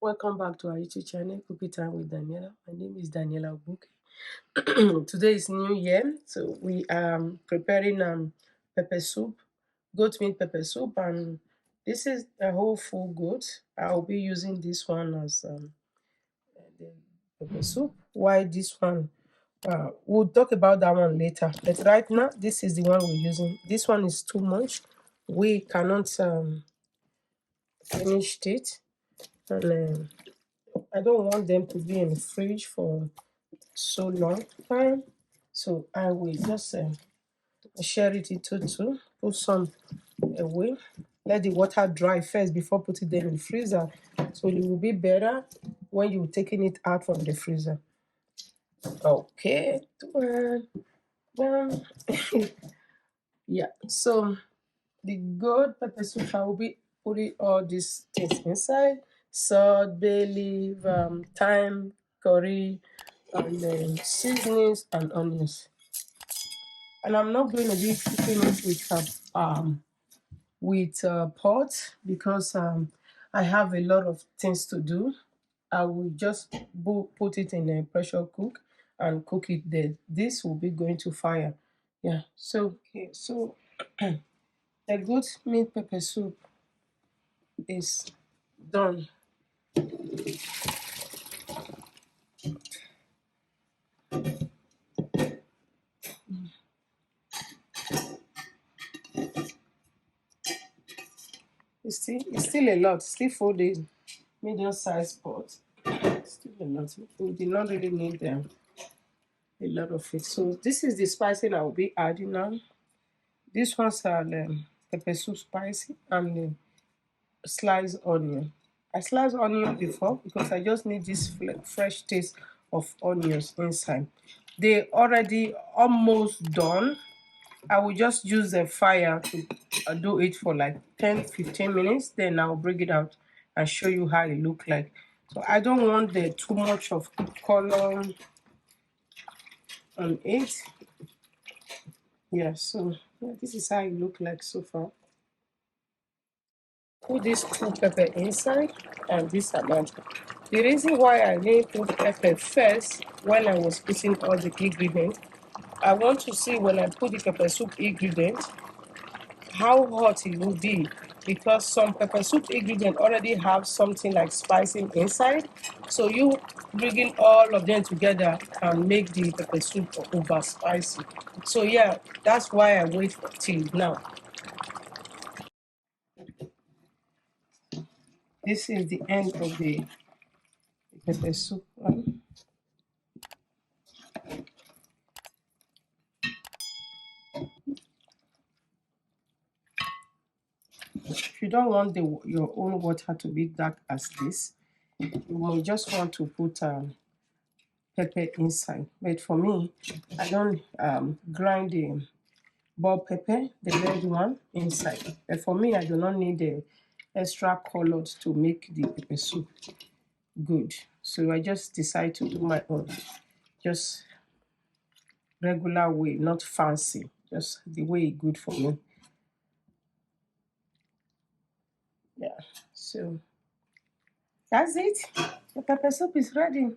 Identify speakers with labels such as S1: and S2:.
S1: Welcome back to our YouTube channel, Cookie Time with Daniela. My name is Daniela Obuke. Today is New Year, so we are preparing pepper soup, goat meat pepper soup, and this is a whole full goat. I'll be using this one as the pepper soup. Why this one? We'll talk about that one later. But right now, this is the one we're using. This one is too much. We cannot finish it, and I don't want them to be in the fridge for so long time. So I will just share it into two, put some away, let the water dry first before putting them in the freezer. So it will be better when you're taking it out from the freezer. Okay. Done. Yeah. So the gold pepper soup, I will be putting all these things inside: salt, bay leaf, thyme, curry, and then seasonings and onions. And I'm not going to be cooking it with pot because I have a lot of things to do. I will just put it in a pressure cook and cook it there. This will be going to fire. Yeah. So okay. So the goat meat pepper soup is done. It's still a lot. Still 4 days. Medium size pot. Still a lot. We did not really need a lot of it. So this is the spicing I will be adding now. These ones are the pepper soup spicy and the sliced onion. I sliced onion before because I just need this fresh taste of onions inside. They already almost done. I will just use the fire to do it for like 10-15 minutes. Then I'll bring it out and show you how it look like. So I don't want the too much of color on it. Yeah, so yeah, this is how it look like so far. Put this two pepper inside and this amount. The reason why I didn't put pepper first when I was putting all the ingredients, I want to see when I put the pepper soup ingredient how hot it will be, because some pepper soup ingredient already have something like spicing inside. So you bringing all of them together can make the pepper soup over spicy. So yeah, that's why I wait for till now. This is the end of the pepper soup one. If you don't want your own water to be dark as this, you may just want to put pepper inside. But for me, I don't grind the bell pepper, the red one, inside. But for me, I do not need the extra color to make the pepper soup good. So I just decide to do my own, just regular way, not fancy, just the way it good for me. Yeah, so that's it. The pepper soup is ready.